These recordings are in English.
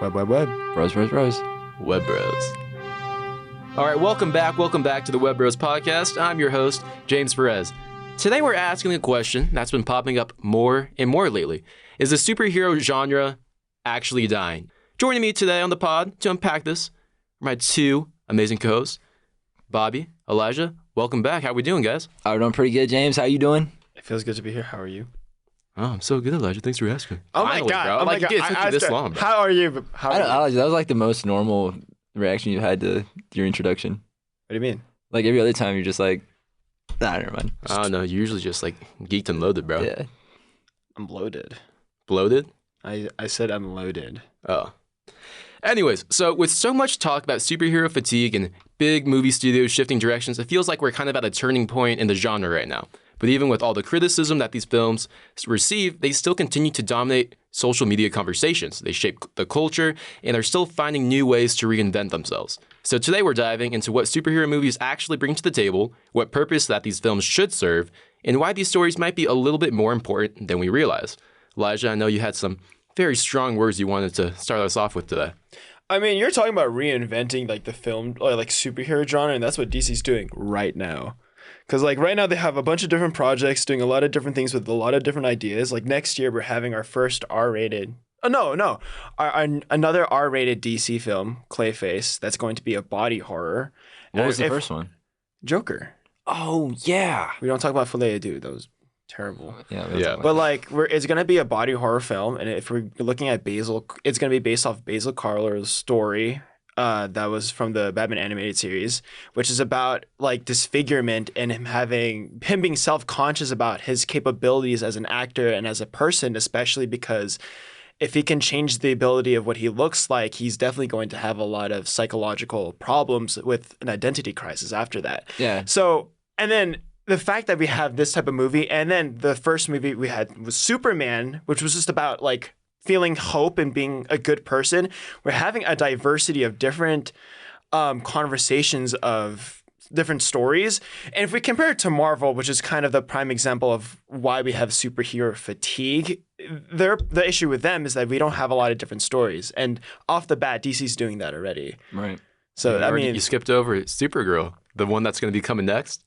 Web. Bros. Web Bros. All right, welcome back to the Web Bros podcast. I'm your host, James Perez. Today we're asking a question that's been popping up more and more lately. Is the superhero genre actually dying? Joining me today on the pod to unpack this are my two amazing co-hosts, Bobby, Elijah. Welcome back. How we doing, guys? I'm doing pretty good, James. How you doing? It feels good to be here. How are you? Oh, I'm so good, Elijah. Thanks for asking. Oh Finally, my god! bro. Oh my like, god! It took you this long, bro. How are you? I don't, that was like the most normal reaction you had to your introduction. What do you mean? Like every other time, you're just like, nah, never mind. Oh, no, you're usually just like geeked and loaded, bro. Yeah. I'm bloated. Bloated? I said I'm loaded. Oh. Anyways, so with so much talk about superhero fatigue and big movie studios shifting directions, it feels like we're kind of at a turning point in the genre right now. But even with all the criticism that these films receive, they still continue to dominate social media conversations. They shape the culture and are still finding new ways to reinvent themselves. So today we're diving into what superhero movies actually bring to the table, what purpose that these films should serve, and why these stories might be a little bit more important than we realize. Elijah, I know you had some very strong words you wanted to start us off with today. I mean, you're talking about reinventing like the film or like superhero genre, and that's what DC's doing right now. Because like right now they have a bunch of different projects doing a lot of different things with a lot of different ideas. Like next year we're having our first R-rated. Another R-rated DC film, Clayface. That's going to be a body horror. What was the first one? Joker. Oh, yeah. We don't talk about Filet Dude. That was terrible. Yeah. But like, it's gonna be a body horror film, and if we're looking at Basil, it's gonna be based off Basil Karler's story. That was from the Batman animated series, which is about like disfigurement and him being self-conscious about his capabilities as an actor and as a person, especially because if he can change the ability of what he looks like, he's definitely going to have a lot of psychological problems with an identity crisis after that. Yeah. So, and then the fact that we have this type of movie, and then the first movie we had was Superman, which was just about like feeling hope and being a good person. We're having a diversity of different conversations of different stories. And if we compare it to Marvel, which is kind of the prime example of why we have superhero fatigue, the issue with them is that we don't have a lot of different stories. And off the bat, DC's doing that already. Right. So, You skipped over Supergirl, the one that's going to be coming next.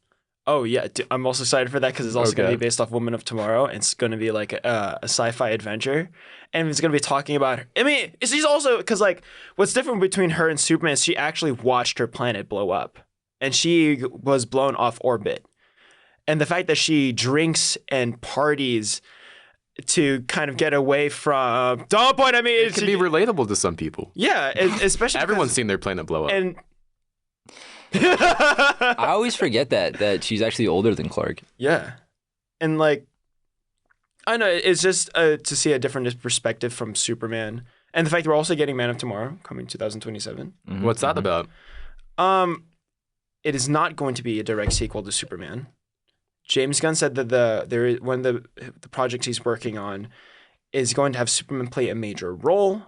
Oh, yeah. I'm also excited for that because it's also going to be based off Woman of Tomorrow. It's going to be like a sci-fi adventure. And it's going to be talking about her. I mean, she's also, because like what's different between her and Superman is she actually watched her planet blow up. And she was blown off orbit. And the fact that she drinks and parties to kind of get away from... Don't point at me! It can be relatable to some people. Yeah, especially Everyone's seen their planet blow up. And I always forget that she's actually older than Clark. yeah. And like, I know, it's just to see a different perspective from Superman. And the fact that we're also getting Man of Tomorrow coming 2027. Mm-hmm. What's that about? It is not going to be a direct sequel to Superman. James Gunn said that the project he's working on is going to have Superman play a major role.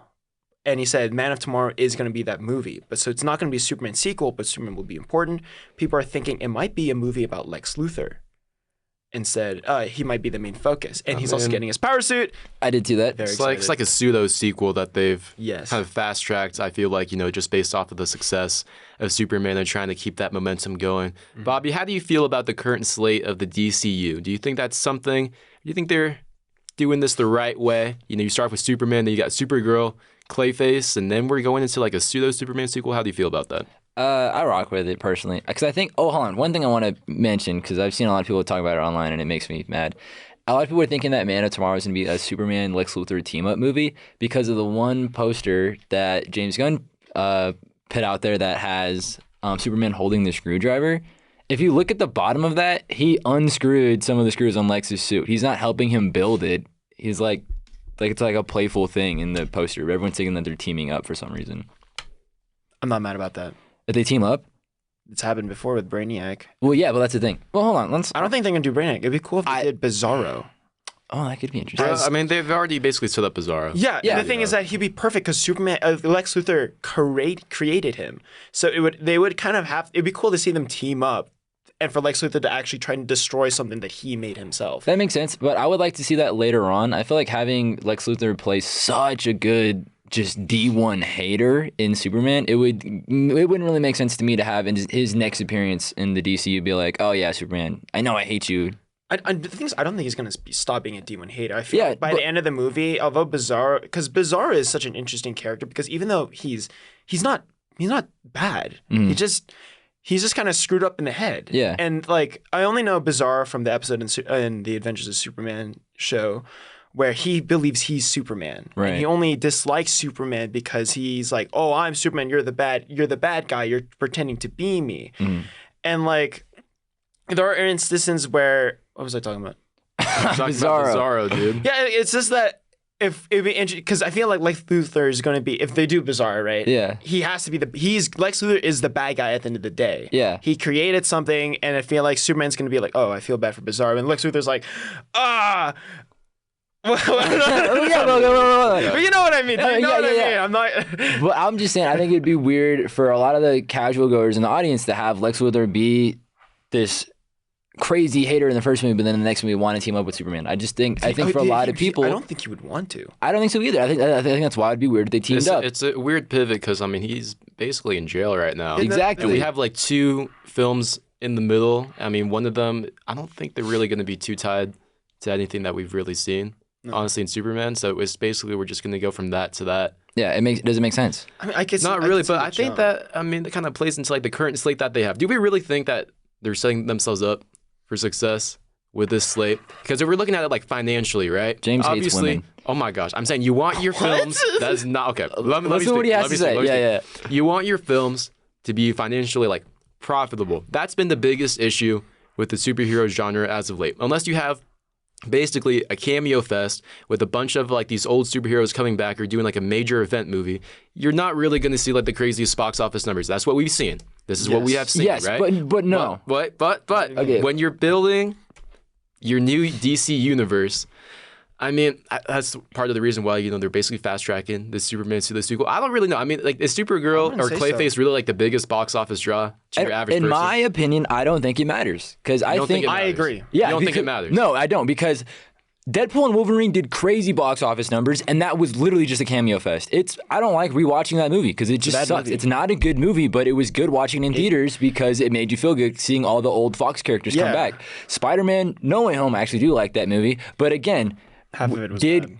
And he said Man of Tomorrow is going to be that movie. But so it's not going to be a Superman sequel, but Superman will be important. People are thinking it might be a movie about Lex Luthor. Instead, he might be the main focus. And he's also getting his power suit. I did see that. Very It's excited. like a pseudo sequel that they've Yes. kind of fast tracked. I feel like, just based off of the success of Superman, they're trying to keep that momentum going. Mm-hmm. Bobby, how do you feel about the current slate of the DCU? Do you think that's something? Do you think they're doing this the right way? You start with Superman, then you got Supergirl, Clayface, and then we're going into like a pseudo Superman sequel. How do you feel about that? I rock with it personally. Because I think, hold on. One thing I want to mention, because I've seen a lot of people talk about it online and it makes me mad. A lot of people are thinking that Man of Tomorrow is going to be a Superman Lex Luthor team-up movie because of the one poster that James Gunn put out there that has Superman holding the screwdriver. If you look at the bottom of that, he unscrewed some of the screws on Lex's suit. He's not helping him build it. He's like it's like a playful thing in the poster. Everyone's thinking that they're teaming up for some reason. I'm not mad about that. If they team up? It's happened before with Brainiac. Well, yeah, but that's the thing. Well, hold on. I don't think they're going to do Brainiac. It'd be cool if they did Bizarro. Oh, that could be interesting. I mean, they've already basically set up Bizarro. Yeah, and the thing is that he'd be perfect because Superman, Lex Luthor created him. So it'd be cool to see them team up and for Lex Luthor to actually try and destroy something that he made himself. That makes sense, but I would like to see that later on. I feel like having Lex Luthor play such a good just D1 hater in Superman, it wouldn't really make sense to me to have in his next appearance in the DCU be like, oh yeah, Superman, I know I hate you. The thing is, I don't think he's going to stop being a D1 hater. I feel Yeah, like by the end of the movie, although Bizarro, because Bizarro is such an interesting character, because even though he's not bad, he's just kind of screwed up in the head. Yeah. And like, I only know Bizarro from the episode in the Adventures of Superman show, where he believes he's Superman. Right. And he only dislikes Superman because he's like, oh, I'm Superman. You're the bad guy. You're pretending to be me. And like, there are instances where, what was I talking about? Bizarro, dude. Yeah, it's just that if it'd be interesting, because I feel like Lex Luthor is going to be, if they do Bizarro, right? Yeah. He has to be Lex Luthor is the bad guy at the end of the day. Yeah. He created something, and I feel like Superman's going to be like, oh, I feel bad for Bizarro. And Lex Luthor's like, ah. But you know what I mean. You know what I mean. I'm not. But I'm just saying, I think it'd be weird for a lot of the casual goers in the audience to have Lex Luthor be this crazy hater in the first movie, but then in the next movie want to team up with Superman. I think for a lot of people, I don't think he would want to. I don't think so either. I think that's why it'd be weird if they teamed up. It's a weird pivot because I mean he's basically in jail right now. Exactly. And we have like 2 films in the middle. I mean, one of them I don't think they're really going to be too tied to anything that we've really seen. Honestly, in Superman, so it's basically we're just going to go from that to that. Yeah, does it make sense? I mean, I guess not really, but I think that it kind of plays into like the current slate that they have. Do we really think that they're setting themselves up for success with this slate? Because if we're looking at it like financially, right? James hates obviously, women. Oh my gosh, I'm saying you want your films. That's not okay. Let me Listen to what he has to say. Yeah. You want your films to be financially like profitable. That's been the biggest issue with the superhero genre as of late. Unless you have basically a cameo fest with a bunch of like these old superheroes coming back or doing like a major event movie, you're not really going to see like the craziest box office numbers. That's what we've seen. This is what we have seen, right? But no. But Okay. When you're building your new DC universe, I mean, that's part of the reason why, they're basically fast tracking the Superman to the sequel. I don't really know. I mean, like, is Supergirl or Clayface really like the biggest box office draw to your average person? In my opinion, I don't think it matters. Because I think I agree. Yeah, you don't think it matters? No, I don't. Because Deadpool and Wolverine did crazy box office numbers, and that was literally just a cameo fest. I don't like rewatching that movie because it just sucks. Movie. It's not a good movie, but it was good watching it in theaters because it made you feel good seeing all the old Fox characters come back. Spider-Man No Way Home, I actually do like that movie, but again, half of it was bad.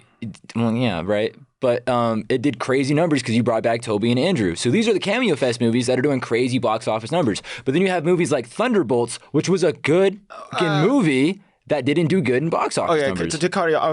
Well, yeah, right. But it did crazy numbers because you brought back Toby and Andrew. So these are the Cameo Fest movies that are doing crazy box office numbers. But then you have movies like Thunderbolts, which was a good movie that didn't do good in box office numbers. To cut you, I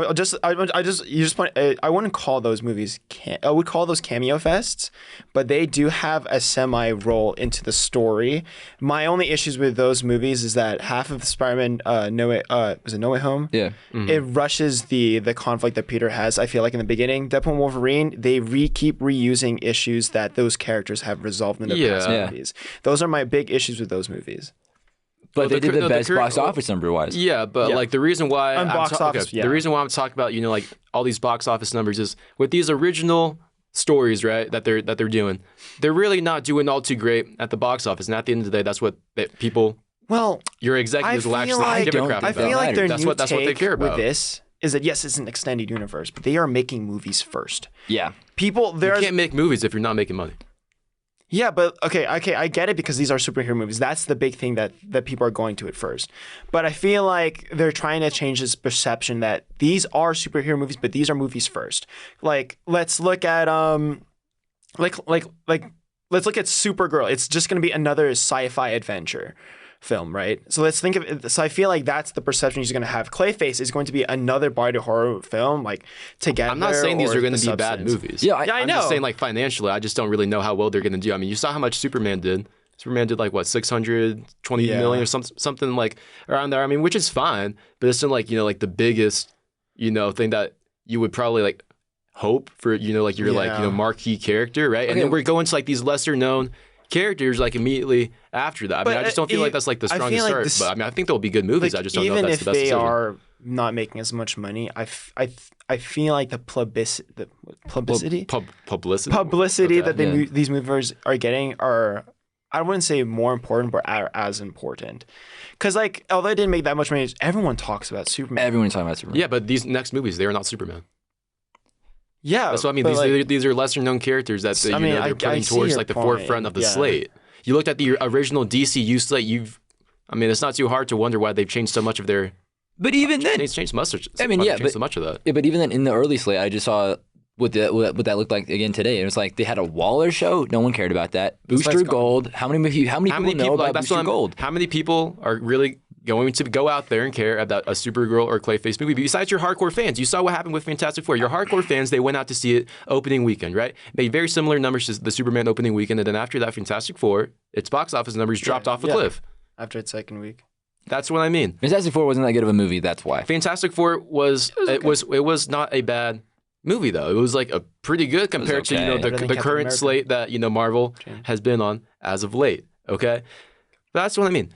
wouldn't call those movies. I would call those cameo fests, but they do have a semi role into the story. My only issues with those movies is that half of the Spider-Man, No Way Home? Yeah. Mm-hmm. It rushes the conflict that Peter has. I feel like in the beginning, Deadpool and Wolverine, they keep reusing issues that those characters have resolved in their past movies. Those are my big issues with those movies. But they did the best box office number wise. Yeah, but like the reason why the reason why I'm talking about like all these box office numbers is with these original stories, right? That they're doing, they're really not doing all too great at the box office. And at the end of the day, that's what people. Well, your executives will actually give a crap about. I feel like their that's new what they care about. With this is that yes, it's an extended universe, but they are making movies first. Yeah, you can't make movies if you're not making money. Yeah, but okay, I get it because these are superhero movies. That's the big thing that people are going to at first. But I feel like they're trying to change this perception that these are superhero movies, but these are movies first. Like let's look at let's look at Supergirl. It's just going to be another sci-fi adventure film, right? So let's think of it. So I feel like that's the perception he's going to have. Clayface is going to be another body horror film, like Together. I'm not saying these are going to be bad movies. Yeah, I know. I'm just saying like financially, I just don't really know how well they're going to do. I mean, you saw how much Superman did. Superman did like what, 620 million or something like around there. I mean, which is fine, but it's still like like the biggest thing that you would probably like hope for like your like marquee character, right? And then we're going to like these lesser known characters like immediately after that. I mean, I just don't feel like that's like the strongest start. But I mean, I think there'll be good movies. I just don't know if that's the best decision. Even if they are not making as much money, I feel like the publicity that these movies are getting are, I wouldn't say more important, but are as important. Because like, although it didn't make that much money, everyone talks about Superman. Everyone's talking about Superman. Yeah, but these next movies, they are not Superman. Yeah, That's what I mean. but, These are lesser known characters that I mean, they're I putting see towards your like the point, forefront of the yeah. slate. You looked at the original DCU slate. I mean, it's not too hard to wonder why they've changed so much of their. But even then, They've changed much. I mean, yeah, so much of that. Yeah, but even then, in the early slate, I just saw what that looked like again today. It was like they had a Waller show. No one cared about that. Booster Gold. How many people know about Booster Gold? How many people are really going to go out there and care about a Supergirl or Clayface movie? Besides your hardcore fans, you saw what happened with Fantastic Four. Your hardcore fans, they went out to see it opening weekend, right? Made very similar numbers to the Superman opening weekend, and then after that, Fantastic Four, its box office numbers dropped off a cliff. After its second week. That's what I mean. Fantastic Four wasn't that good of a movie. That's why. Fantastic Four was not a bad movie though. It was like a pretty good compared to the current slate that Marvel has been on as of late. Okay, but that's what I mean.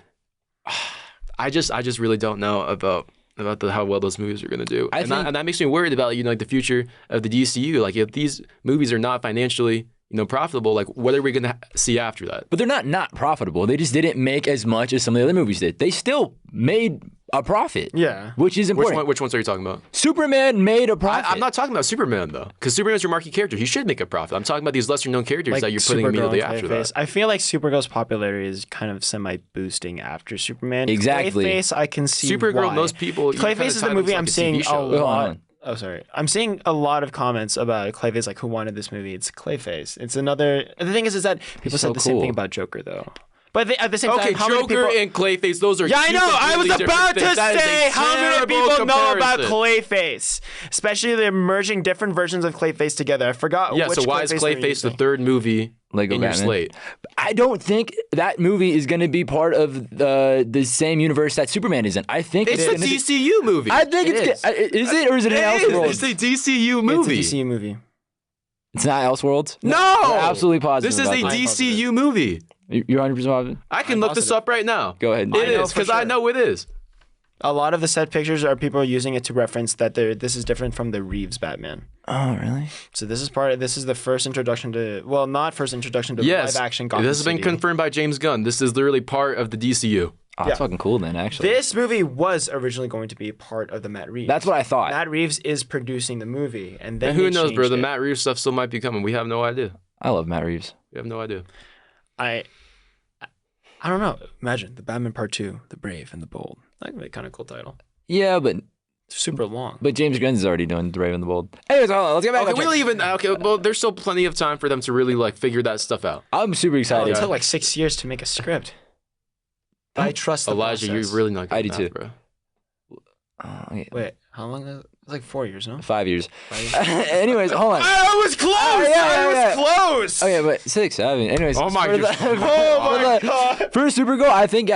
I just really don't know about how well those movies are going to do, and that makes me worried about like the future of the DCU. Like if these movies are not financially profitable, like what are we going to see after that? But they're not profitable. They just didn't make as much as some of the other movies did. They still made a profit. Yeah. Which is important. Which ones are you talking about? Superman made a profit. I'm not talking about Superman though, because Superman's your marquee character. He should make a profit. I'm talking about these lesser known characters like that you're putting immediately after that. I feel like Supergirl's popularity is kind of semi-boosting after Superman. Exactly. Clayface, I can see Supergirl, why. most people. Clayface is the movie I'm seeing a lot. on. Oh, sorry. I'm seeing a lot of comments about Clayface, like who wanted this movie. It's Clayface. It's another. The thing is that people said the same thing about Joker, though. But at the same time, how many Joker people... and Clayface, those are Yeah, I know. I was about to say how many people know about Clayface? Clayface, especially the merging different versions of Clayface together. I forgot. Yeah, which so why is they're Clayface the using. third movie Lego in your Batman. slate? I don't think that movie is going to be part of the same universe that Superman is in. I think It's a DCU movie. I think is it or is it an Elseworlds? It's a DCU movie. It's a DCU movie. It's not Elseworlds. No, We're absolutely positive. This is a about that. DCU movie. You're 100% positive. I can look this up right now. Go ahead. It is because I know it is. A lot of the set pictures are people using it to reference that this is different from the Reeves Batman. Oh, really? So this is the first introduction to not first introduction to Yes, live action Gotham this has been City. confirmed by James Gunn. This is literally part of the DCU. Oh, that's fucking cool then, actually. This movie was originally going to be part of the Matt Reeves. That's what I thought. Matt Reeves is producing the movie, and then And who they knows, bro? changed The it. Matt Reeves stuff still might be coming. We have no idea. I love Matt Reeves. We have no idea. I don't know. Imagine the Batman Part 2, The Brave and the Bold. That would be a kind of cool title. Yeah, but Super long. James Gunn's already doing The Brave and the Bold. Anyways, hold on, let's get back. Well, there's still plenty of time for them to really like figure that stuff out. I'm super It excited. took like 6 years to make a script. But I trust the Elijah, process. you're really not good I at do math, too. bro. Okay. Wait, how long? It's like 4 years, no? 5 years. 5 years? Anyways, hold on. I was close. I was close. Okay, but 6, 7. Anyways, Oh my for God. for Supergirl, I think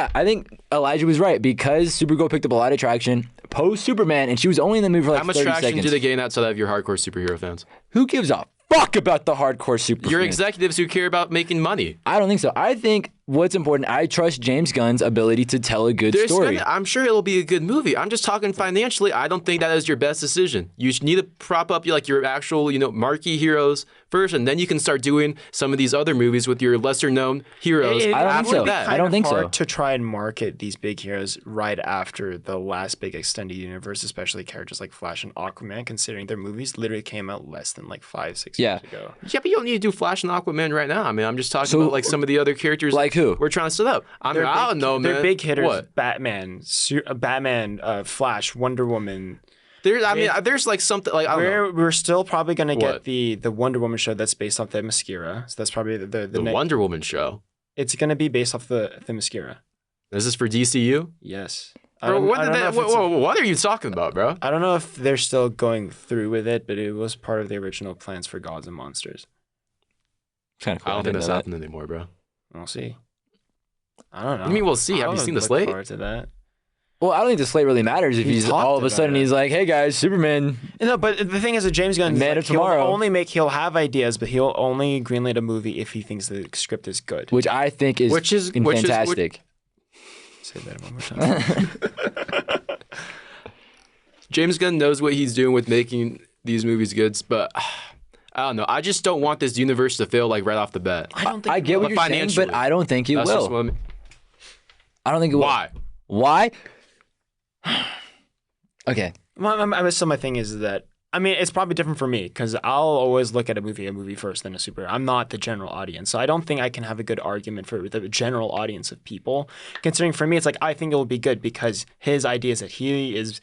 Elijah was right because Supergirl picked up a lot of traction post Superman, and she was only in the movie for like How much 30 traction seconds. do they gain outside of your hardcore superhero fans? Who gives a fuck about the hardcore super? Your fans? executives who care about making money. I don't think so. I think what's important, I trust James Gunn's ability to tell a good story. I'm sure it'll be a good movie. I'm just talking financially. I don't think that is your best decision. You need to prop up your actual, marquee heroes first, and then you can start doing some of these other movies with your lesser known heroes. I don't think so. I don't think so. Hard to try and market these big heroes right after the last big extended universe, especially characters like Flash and Aquaman, considering their movies literally came out less than like 5-6 years ago. Yeah, but you don't need to do Flash and Aquaman right now. I mean, I'm just talking about like some of the other characters. Like who? We're trying to set up. I don't know, man. They're big hitters. What? Batman, Flash, Wonder Woman. There's like something like I don't know. We're still probably gonna What? get the Wonder Woman show that's based off the Themyscira. So that's probably The Wonder Woman show. It's gonna be based off the Themyscira. Is this for DCU? Yes. Bro, what are you talking about, bro? I don't know if they're still going through with it, but it was part of the original plans for Gods and Monsters. Kind of cool. I don't think didn't that's know that. happening anymore, bro. We'll see. I don't know. I mean, we'll see. I Have you would seen the look slate? forward to that. Well, I don't think the slate really matters if He he's talked all of a about sudden it. he's like, "Hey guys, Superman." No, but the thing is, that James Gunn, Man of Tomorrow. he'll have ideas, but he'll only greenlight a movie if he thinks the script is good. Which I think is fantastic. Say that one more time. James Gunn knows what he's doing with making these movies good, but I don't know. I just don't want this universe to fail like right off the bat. I don't think I get what you're saying, financially. but I don't think it That's just will. what I mean. I don't think it will. Why? Why? Okay. My thing is that I mean, it's probably different for me because I'll always look at a movie first, then a superhero. I'm not the general audience, so I don't think I can have a good argument for the general audience of people. Considering for me, it's like I think it will be good because his idea is that he is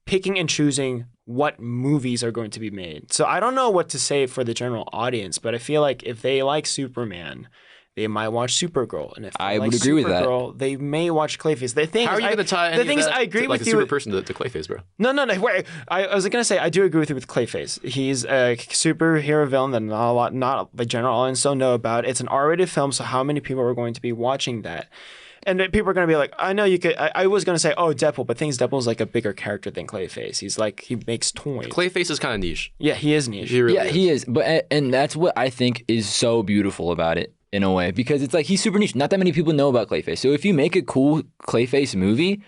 picking and choosing what movies are going to be made. So I don't know what to say for the general audience, but I feel like if they like Superman, they might watch Supergirl, and if they I like would agree with that. Supergirl, they may watch Clayface. The thing How are is, you going to tie any the thing of is, that I agree to, like with a you. super person to Clayface, bro? No, wait. I was gonna say I do agree with you with Clayface. He's a superhero villain that not the general audience don't know about. It's an R-rated film, so how many people are going to be watching that? And then people are going to be like, I know you could. I was going to say, oh, Deadpool, but things Deadpool's like a bigger character than Clayface. He's like, he makes toys. Clayface is kind of niche. Yeah, he is niche. He really He is. But and that's what I think is so beautiful about it in a way, because it's like he's super niche. Not that many people know about Clayface. So if you make a cool Clayface movie,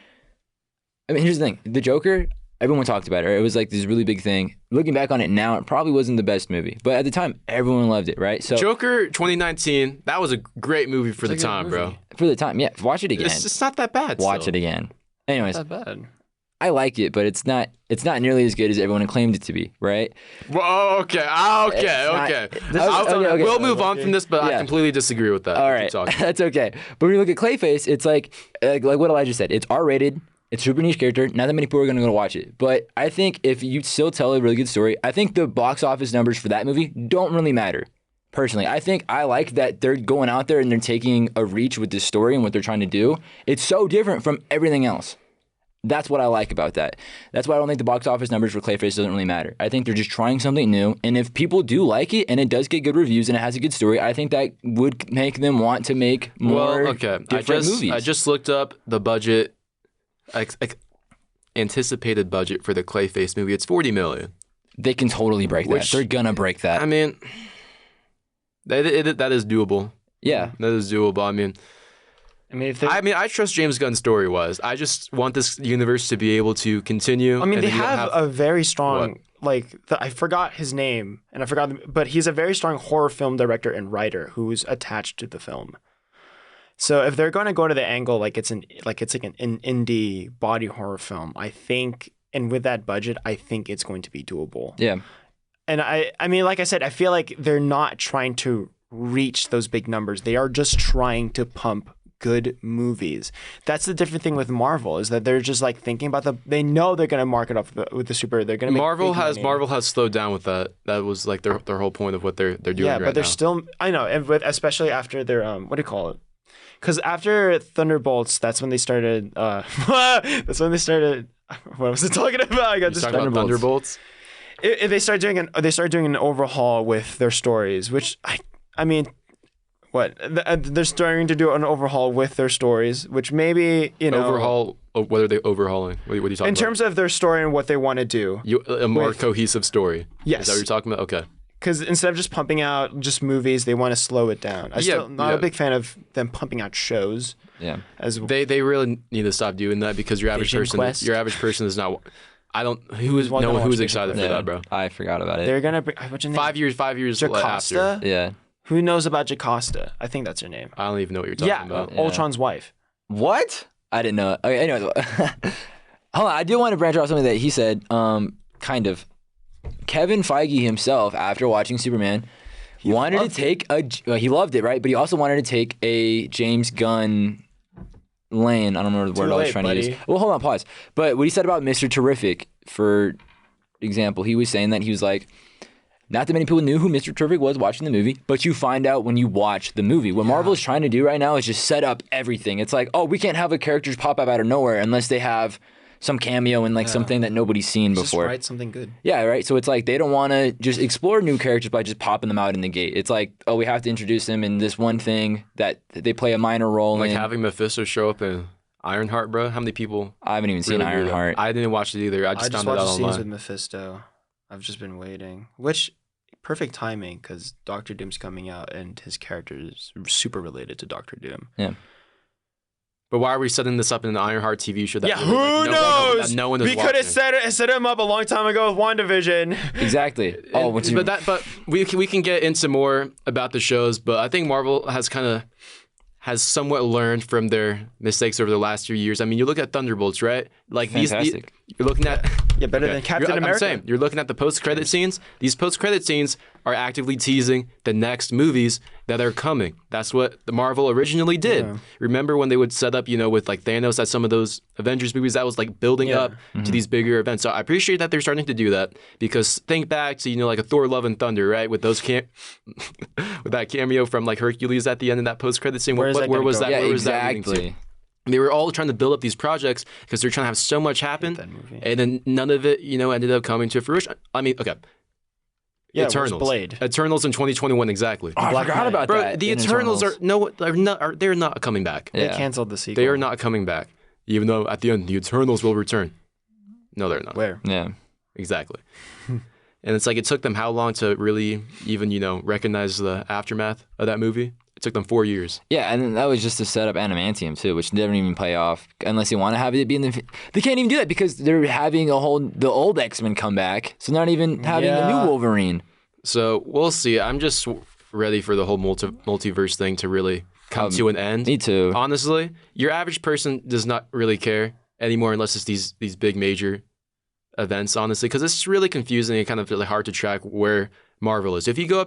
I mean, here's the thing: the Joker. Everyone talked about it. Right? It was like this really big thing. Looking back on it now, it probably wasn't the best movie, but at the time, everyone loved it, right? So Joker 2019, that was a great movie for the time, bro. for the time, yeah, watch it again. It's not that bad. Watch still. it again. Anyways, Not bad. I like it, but it's not nearly as good as everyone claimed it to be, right? Well, okay. We'll move on from this, but I completely disagree with that. All right, that's okay. But when you look at Clayface, it's like what Elijah said. It's R-rated. It's a super niche character. Not that many people are going to go watch it. But I think if you still tell a really good story, I think the box office numbers for that movie don't really matter. Personally, I think I like that they're going out there and they're taking a reach with this story and what they're trying to do. It's so different from everything else. That's what I like about that. That's why I don't think the box office numbers for Clayface doesn't really matter. I think they're just trying something new. And if people do like it and it does get good reviews and it has a good story, I think that would make them want to make more different movies. I just looked up the budget, anticipated budget for the Clayface movie. It's $40 million. They can totally break that. They're going to break that. I mean, that is doable. Yeah. That is doable. I mean, I trust James Gunn's story-wise. I just want this universe to be able to continue. I mean, they have a very strong, I forgot his name, but he's a very strong horror film director and writer who's attached to the film. So if they're going to go to the angle it's an indie body horror film, I think, and with that budget, I think it's going to be doable. Yeah. And I mean, like I said, I feel like they're not trying to reach those big numbers. They are just trying to pump good movies. That's the different thing with Marvel, is that they're just like thinking about they know they're going to market off with the super. They're going to make Marvel has slowed down with that. That was like their whole point of what they're doing. Yeah, but they're still. I know, and especially after their what do you call it? Because after Thunderbolts, that's when they started. That's when they started. What was I talking about? I got distracted. Thunderbolts. They started doing an overhaul with their stories, which I mean. What they're starting to do an overhaul with their stories, which maybe overhaul. What are they overhauling? What are you talking about? In terms of their story and what they want to do, a more cohesive story. Yes, is that what you're talking about? Okay. Because instead of just pumping out just movies, they want to slow it down. I'm not a big fan of them pumping out shows. Yeah, they really need to stop doing that because your average person is not. Who's excited for that, bro? I forgot about it. They're gonna bring, what's your name? 5 years Jocasta? after. Yeah. Who knows about Jocasta? I think that's her name. I don't even know what you're talking about. Ultron's wife. What? I didn't know. Okay, anyways, hold on. I do want to branch off something that he said. Kind of. Kevin Feige himself, after watching Superman, wanted to take he loved it, right? But he also wanted to take a James Gunn lane. I don't remember the word I was trying to use. Well, hold on, pause. But what he said about Mr. Terrific, for example, he was saying that he was like, not that many people knew who Mr. Terrific was watching the movie, but you find out when you watch the movie. What Marvel is trying to do right now is just set up everything. It's like, oh, we can't have a character pop up out of nowhere unless they have some cameo and something that nobody's seen before. Just write something good. Yeah, right? So it's like they don't want to just explore new characters by just popping them out in the gate. It's like, oh, we have to introduce them in this one thing that they play a minor role in. Like having Mephisto show up in Ironheart, bro. How many people? I haven't even seen Ironheart. I didn't watch it either. I just found it out online. I just watched the scenes with Mephisto. I've just been waiting. Which... perfect timing, because Doctor Doom's coming out and his character is super related to Doctor Doom. Yeah. But why are we setting this up in an Ironheart TV show? That who knows? No one is we could have set him up a long time ago with WandaVision. Exactly. But we can get into more about the shows. But I think Marvel has somewhat learned from their mistakes over the last few years. I mean, you look at Thunderbolts, right? Like fantastic. You're looking at Yeah, better than Captain America. I'm saying, you're looking at the post-credit scenes. These post-credit scenes are actively teasing the next movies that are coming. That's what the Marvel originally did. Yeah. Remember when they would set up, with like Thanos at some of those Avengers movies, that was like building up to these bigger events. So I appreciate that they're starting to do that, because think back to, like a Thor Love and Thunder, right? With those with that cameo from like Hercules at the end of that post-credit scene. Where was that? Yeah, where was that leading to? They were all trying to build up these projects because they're trying to have so much happen, and then none of it, ended up coming to fruition. I mean, okay. Yeah, Eternals. Blade. Eternals in 2021, exactly. Oh, I forgot about Bro, that. the Eternals they're not coming back. They canceled the sequel. They are not coming back, even though at the end the Eternals will return. No, they're not. Where? Yeah. Exactly. And it's like it took them how long to really even recognize the aftermath of that movie? It took them 4 years. Yeah, and that was just to set up adamantium too, which didn't even pay off unless they want to have it be in the. They can't even do that because they're having the old X-Men come back, so they're not even having a new Wolverine. So we'll see. I'm just ready for the whole multiverse thing to really come to an end. Me too. Honestly, your average person does not really care anymore unless it's these big major events. Honestly, because it's really confusing and kind of really hard to track where Marvel is. If you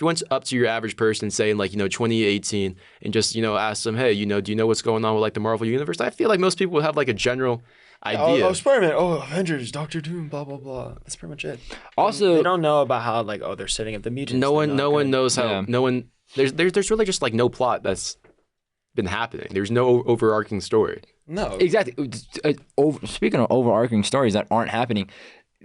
went up to your average person saying 2018 and just ask them, hey, do you know what's going on with like the Marvel universe? I feel like most people would have like a general idea. Oh, Spider-Man. Oh, Avengers, Doctor Doom, blah blah blah. That's pretty much it. Also, they don't know about how they're setting up the mutants. No one knows how. Yeah. No one. There's really just like no plot that's been happening. There's no overarching story. No, exactly. Speaking of overarching stories that aren't happening.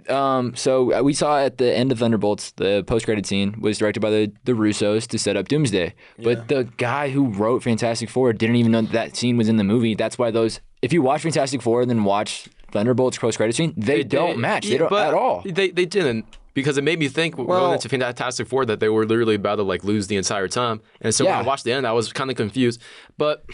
So we saw at the end of Thunderbolts, the post-credit scene was directed by the Russos to set up Doomsday. But the guy who wrote Fantastic Four didn't even know that scene was in the movie. That's why if you watch Fantastic Four and then watch Thunderbolts post-credit scene, they don't match. They don't at all. They didn't, because it made me think going into Fantastic Four that they were literally about to like lose the entire time. And so when I watched the end, I was kind of confused. But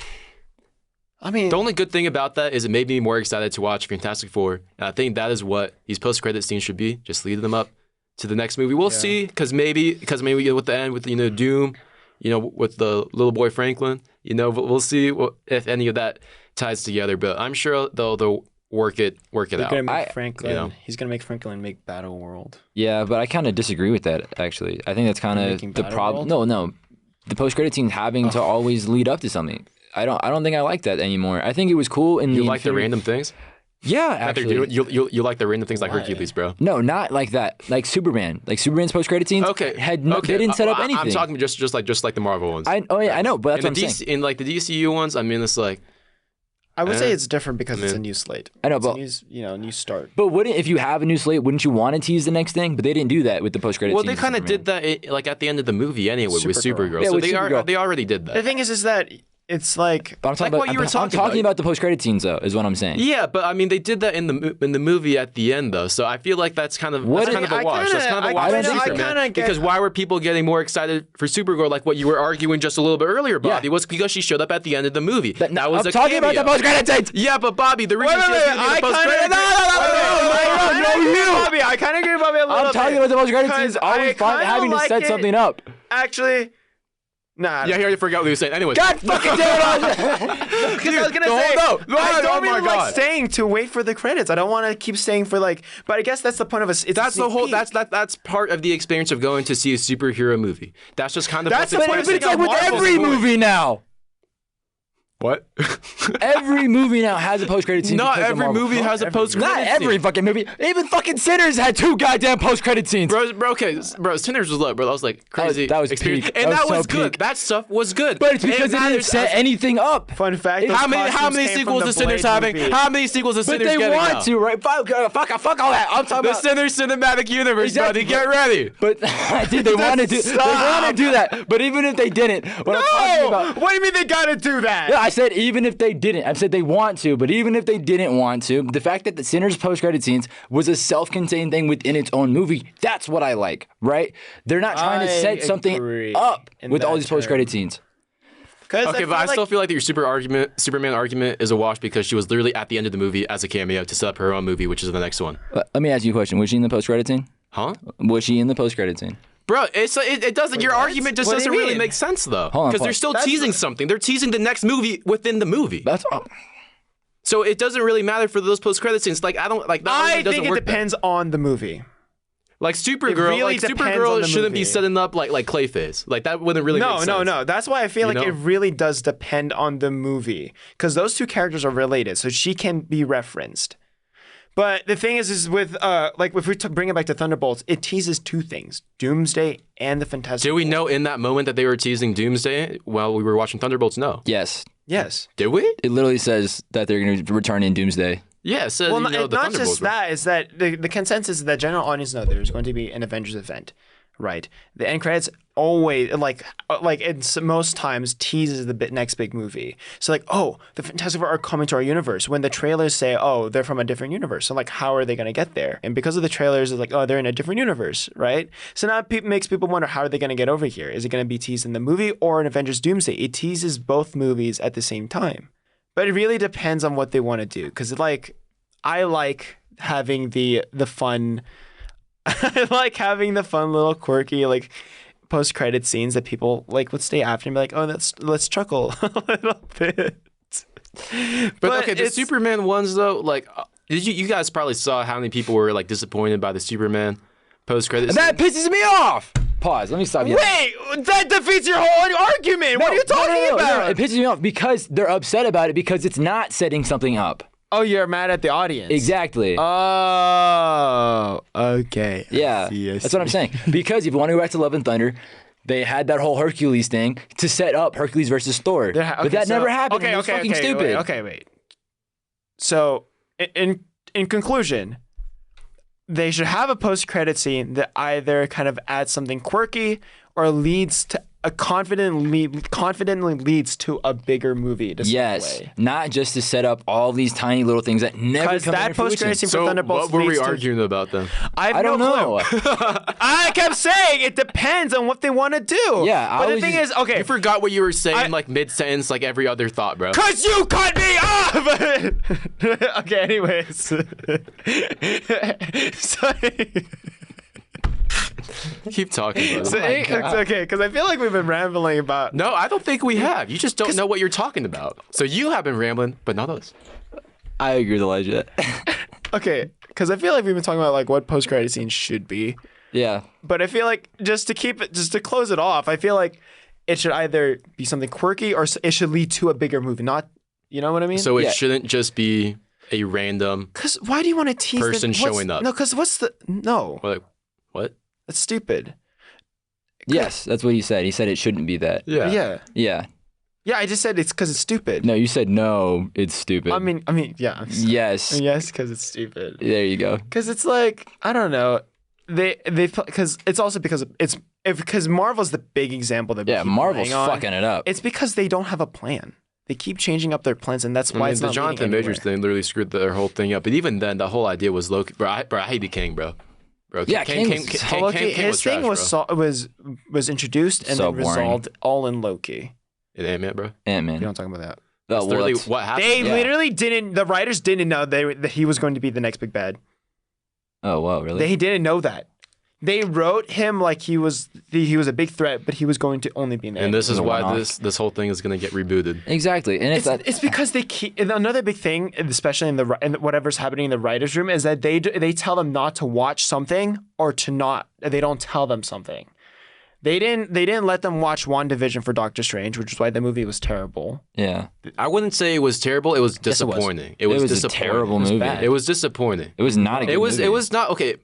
I mean, the only good thing about that is it made me more excited to watch Fantastic Four. And I think that is what these post-credit scenes should be. Just lead them up to the next movie. We'll see, because maybe with the end with Doom, with the little boy Franklin, we'll see if any of that ties together. But I'm sure they'll work it out. Gonna make Franklin, he's gonna make Franklin make Battle World. Yeah, but I kind of disagree with that. Actually, I think that's kind of the problem. No, the post-credit scenes having to always lead up to something. I don't think I like that anymore. I think it was cool in You like the random things? Yeah, actually. You like the random things like Hercules, bro? No, not like that. Like Superman. Like Superman's post-credit scenes. Okay. They didn't set up anything. I'm talking just like the Marvel ones. I know, but that's what I'm saying. In like the DCU ones, I mean, it's like. I would say it's different because it's a new slate. I know, but new start. But if you have a new slate, wouldn't you want to tease the next thing? But they didn't do that with the post-credit. Well, they kind of did that like at the end of the movie anyway with Supergirl. Yeah, so Supergirl. they already did that. The thing is that it's like. But I'm talking about the post-credit scenes, though, is what I'm saying. Yeah, but I mean, they did that in the movie at the end, though. So I feel like that's kind of a wash. That's kind of a wash for Superman. Because why were people getting more excited for Supergirl, like what you were arguing just a little bit earlier, Bobby? Was because she showed up at the end of the movie. I'm talking about the post-credit scenes. Yeah, but Bobby, the reason she has the post-credit. No, Bobby, I kind of agree with Bobby a little bit. I'm talking about the post-credit scenes. Always fun having to set something up. Actually. Nah. Yeah, I forgot what you were saying. Anyways. God fucking damn it! Because I was gonna say, I don't really like staying to wait for the credits. I don't want to keep staying for but I guess that's the point of a. That's the whole. That's part of the experience of going to see a superhero movie. That's just kind of. But it's like with every movie now. What? Every movie now has a post-credit scene. Not every movie has a post-credit scene. Not every fucking movie. Even fucking Sinners had 2 goddamn post-credit scenes. Bro, Sinners was low, bro. That was like crazy. That was experience. peak. And that was so good. Peak. That stuff was good. But it's because it didn't set anything up. Fun fact. How many sequels is Sinners having? How many sequels is Sinners getting? But they want to, right? Fuck all that. I'm talking about the Sinners cinematic universe, buddy. Get ready. But they want to do that. But even if they didn't, what I'm talking about. What do you mean they gotta do that? Yeah, I said even if they didn't. I said they want to, but even if they didn't want to, the fact that the Sinners post-credit scenes was a self-contained thing within its own movie, that's what I like, right? They're not trying to set something up with all these post-credit scenes. Okay, but I still feel like your Superman argument is a wash because she was literally at the end of the movie as a cameo to set up her own movie, which is the next one. Let me ask you a question. Was she in the post-credit scene? Huh? Was she in the post-credit scene? Bro, it doesn't. Your argument just doesn't really make sense though, because they're still teasing something. They're teasing the next movie within the movie. That's. So it doesn't really matter for those post-credit scenes. Like, I don't like. I think it depends on the movie. Like Supergirl, really Supergirl shouldn't be setting up like Clayface. Like that wouldn't really make sense. No. That's why I feel like it really does depend on the movie, because those two characters are related, so she can be referenced. But the thing is with like if we bring it back to Thunderbolts, it teases two things: Doomsday and the Fantastic Did we Four. know in that moment that they were teasing Doomsday while we were watching Thunderbolts? No. Yes. Did we? It literally says that they're going to return in Doomsday. Yeah, it says, Well, the not Thunderbolts just were. that. Is that the consensus is that general audience know there's going to be an Avengers event, right? The end credits always like it's most times teases the next big movie. So like, oh, the Fantastic Four are coming to our universe. When the trailers say, oh, they're from a different universe, so like, how are they going to get there? And because of the trailers, it's like, oh, they're in a different universe, right? So now it makes people wonder, how are they going to get over here? Is it going to be teased in the movie or in Avengers Doomsday? It teases both movies at the same time, but it really depends on what they want to do. Because like, I like having the fun. I like having the fun little quirky like post-credit scenes that people like would stay after and be like, oh, let's chuckle a little bit. But okay, the Superman ones though, like, did you guys probably saw how many people were like disappointed by the Superman post-credit? That pisses me off. Pause. Let me stop you. Wait, that defeats your whole argument. What are you talking about? No, it pisses me off because they're upset about it because it's not setting something up. Oh, you're mad at the audience. Exactly. Oh, okay. Yeah, I see. that's what I'm saying. Because if you want to go back to Love and Thunder, they had that whole Hercules thing to set up Hercules versus Thor. But that never happened. It was fucking stupid. Wait. So, in conclusion, they should have a post-credit scene that either kind of adds something quirky or leads to confidently leads to a bigger movie. Yes, not just to set up all these tiny little things that never come that into fruition. post-credit scene for Thunderbolts. What were we arguing about then? I don't know. I kept saying it depends on what they want to do. Yeah, but the thing is, okay, You forgot what you were saying like mid-sentence, like every other thought, bro. cause you cut me off. Okay, anyways. Sorry. Keep talking, bro. So, it's okay, because I feel like we've been rambling about. No, I don't think we have. You just don't know what you're talking about. So you have been rambling, but not us. I agree with Elijah. Okay, because I feel like we've been talking about like what post-credit scenes should be. Yeah. But I feel like just to close it off, I feel like it should either be something quirky or it should lead to a bigger movie. Not, you know what I mean? So it shouldn't just be a random Because why do you want to tease person showing up. No, because no, what? that's stupid. Yes, that's what he said. He said it shouldn't be that. Yeah. Yeah. Yeah, I just said it's because it's stupid. No, you said no, it's stupid. I mean, yeah. Yes. Yes, because it's stupid. There you go. Because it's like, I don't know. Because it's also because Marvel's the big example that we keep Marvel's relying on. fucking it up. It's because they don't have a plan. They keep changing up their plans, and that's why it's the not Jonathan leading Majors anywhere. thing literally screwed their whole thing up. But even then, the whole idea was Loki. Bro, I hated King, bro. Yeah, King Loki, his thing was trash, was introduced and So then boring. resolved all in Loki. bro. In Ant-Man, bro. Ant-Man. You don't talk about that. That's literally what happened. They literally didn't. The writers didn't know that he was going to be the next big bad. Oh, wow, really? They didn't know that. They wrote him like he was a big threat, but he was going to only be in the And end. this is a why one-off. this whole thing is gonna get rebooted. Exactly. And It's because they keep another big thing, especially in whatever's happening in the writers' room, is that they tell them not to watch something or to not. They don't tell them something. They didn't let them watch WandaVision for Doctor Strange, which is why the movie was terrible. yeah. I wouldn't say it was terrible. It was it was. disappointing. It was a disappointing. terrible movie. bad. It was disappointing. It was not a good movie. It was not okay.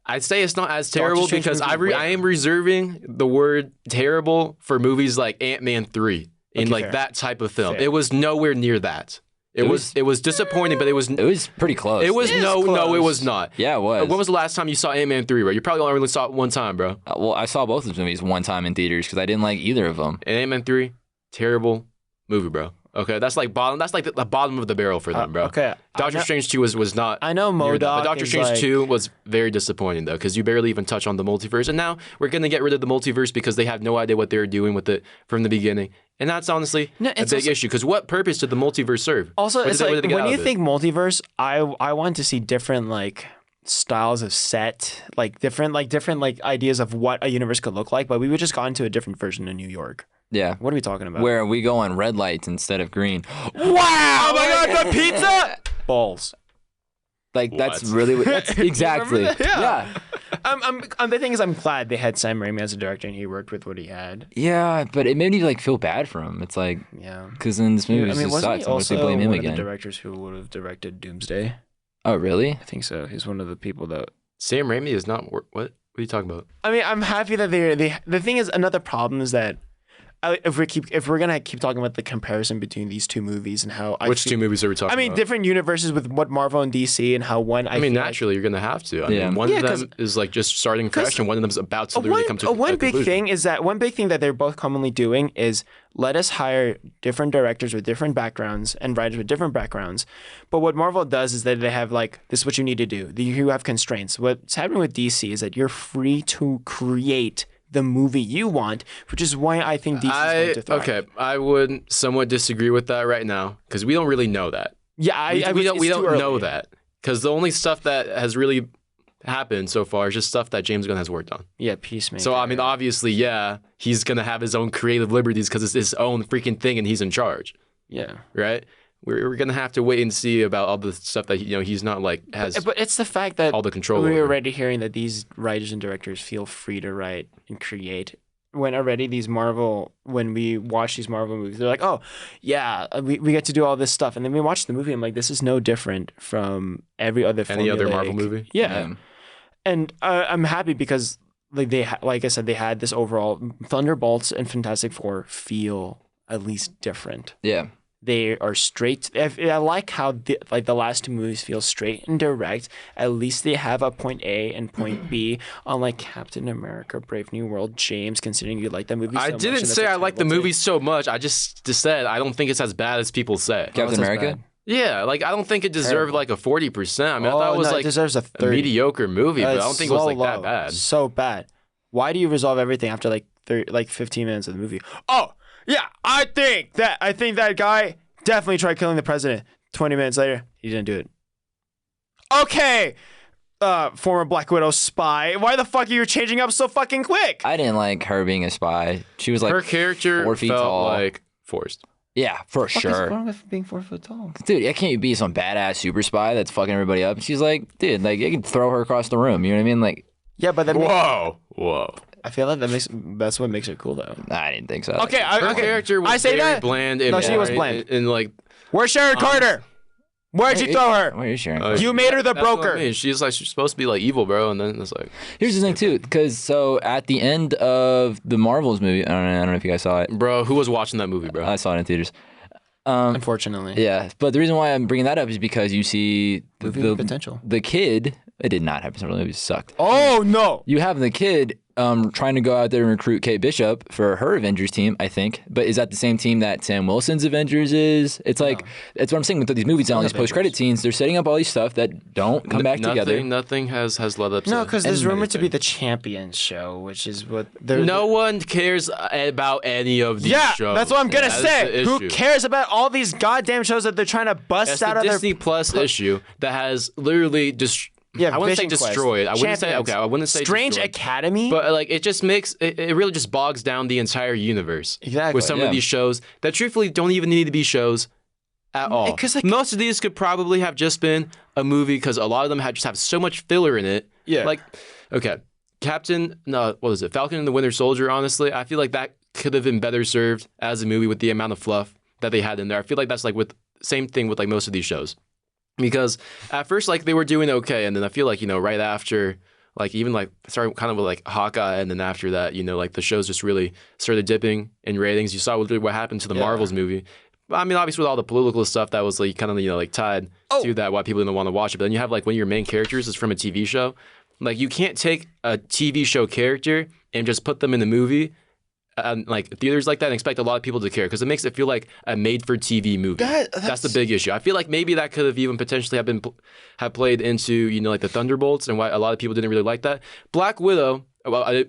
I'd say it's not as terrible Strange because movie I am reserving the word terrible for movies like Ant-Man 3 and Okay, like fair. that type of film. Fair. It was nowhere near that. It was disappointing, but it was pretty close. it was no, it was not. Yeah, it was. When was the last time you saw Ant-Man 3, bro? You probably only saw it one time, bro. Well, I saw both of those movies one time in theaters because I didn't like either of them. And Ant-Man 3, terrible movie, bro. Okay, that's like the bottom of the barrel for them, bro. okay, Doctor Strange 2 was not. I know near that. MODOK But Doctor is Strange like- 2 was very disappointing though, because you barely even touch on the multiverse, and now we're gonna get rid of the multiverse because they have no idea what they're doing with it from the beginning, and that's honestly a it's big also- issue. Because what purpose did the multiverse serve? Also, What it's did they like get when out you of it? think multiverse, I want to see different like styles of set, like different ideas of what a universe could look like. But we would just gone to a different version of New York. Yeah. What are we talking about? Where we go on red lights instead of green. Wow! Oh my God, the pizza balls. Like that's really that's exactly. Yeah. The thing is, I'm glad they had Sam Raimi as a director and he worked with what he had. Yeah, but it made me like feel bad for him. It's like, Yeah. because then this movie just wasn't sucks. he I'm going to also blame him one of again. the directors who would have directed Doomsday? Oh, really? I think so. He's one of the people that. Sam Raimi is not what? What are you talking about? I mean, I'm happy that they. The thing is, another problem is that if we're gonna keep talking about the comparison between these two movies and how Which two movies are we talking about? I mean, different universes with what Marvel and DC and how one. I mean, naturally, you're gonna have to. I mean, one of them is like just starting fresh, and one of them's about to literally come to a one big conclusion. thing is that one big thing that they're both commonly doing is let us hire different directors with different backgrounds and writers with different backgrounds. But what Marvel does is that they have like, this is what you need to do. You have constraints. What's happening with DC is that you're free to create the movie you want, which is why I think DC is going to thrive. Okay, I would somewhat disagree with that right now because we don't really know that. Yeah, we don't know that because the only stuff that has really happened so far is just stuff that James Gunn has worked on. Yeah, Peacemaker. So I mean, obviously, yeah, he's gonna have his own creative liberties because it's his own freaking thing and he's in charge, Yeah. right? We're gonna have to wait and see about all the stuff that he's not like has. But it's the fact that all the control we're over. already hearing that these writers and directors feel free to write and create. When already when we watch these Marvel movies, they're like, oh, yeah, we get to do all this stuff. And then we watch the movie, I'm like, this is no different from every other Marvel movie. Yeah. And I'm happy because like like I said, they had this overall Thunderbolts and Fantastic Four feel at least different. Yeah. They are straight. I like how the last two movies feel straight and direct. At least they have a point A and point B. Unlike Captain America: Brave New World, James, considering you like that movie so much. I didn't say I like the movie so much. I just said I don't think it's as bad as people say. Captain America? Yeah, like I don't think it deserved like a 40%. I mean, I thought it was it like deserves a 30. mediocre movie, but I don't think it was like that low. bad. So bad. Why do you resolve everything after like 15 minutes of the movie? Oh, yeah, I think that guy definitely tried killing the president. 20 minutes later, he didn't do it. Okay, former Black Widow spy. Why the fuck are you changing up so fucking quick? I didn't like her being a spy. She was like her character 4 feet felt tall. like forced. Yeah, for sure. What's wrong with being 4 foot tall? Dude, I can't be some badass super spy that's fucking everybody up. She's like, dude, like you can throw her across the room. You know what I mean? Like, Yeah, but Whoa. I feel like that's what makes it cool though. I didn't think so. Okay, Her character was I say very that. bland. No, she was bland. And like, Where's Sharon Carter? Where'd you throw her? Why are you sharing? You made her the that's what broker. I mean. She's supposed to be like evil, bro, and then it's like Here's the thing too, because so at the end of the Marvels movie, I don't know if you guys saw it. bro, who was watching that movie, bro? I saw it in theaters. Unfortunately. Yeah, but the reason why I'm bringing that up is because you see Movie potential. The kid. It did not have potential. The movie sucked. Oh no. You have the kid trying to go out there and recruit Kate Bishop for her Avengers team, I think. But is that the same team that Sam Wilson's Avengers is? It's like, that's what I'm saying with these movies and all these post-credit scenes. They're setting up all these stuff that don't come back together. Nothing has led up to No, because there's rumored to be anything. the Champions show, which is what No one cares about any of these shows. that's what I'm gonna That is say. the Who issue. cares about all these goddamn shows that they're trying to bust That's out the of Disney their Plus issue that has literally Yeah, I wouldn't say Vision Quest, destroyed. I wouldn't say Champions, okay. I wouldn't say Strange destroyed. Academy. But like it just makes it really just bogs down the entire universe. Exactly, With some yeah. of these shows that truthfully don't even need to be shows at all. 'Cause, like- most of these could probably have just been a movie because a lot of them just have so much filler in it. Yeah. Like, okay, Falcon and the Winter Soldier. Honestly, I feel like that could have been better served as a movie with the amount of fluff that they had in there. I feel like that's like with same thing with like most of these shows. Because at first, like, they were doing okay, and then I feel like, right after, like, even, like, started kind of with, like, Hawkeye, and then after that, like, the shows just really started dipping in ratings. You saw what happened to the Marvels movie. I mean, obviously, with all the political stuff, that was, like, kind of, like, tied to that, why people didn't want to watch it. But then you have, like, one of your main characters is from a TV show. Like, you can't take a TV show character and just put them in a movie, like theaters like that, and expect a lot of people to care because it makes it feel like a made-for-TV movie. That's the big issue. I feel like maybe that could have even potentially have played into like the Thunderbolts and why a lot of people didn't really like that. Black Widow, well, I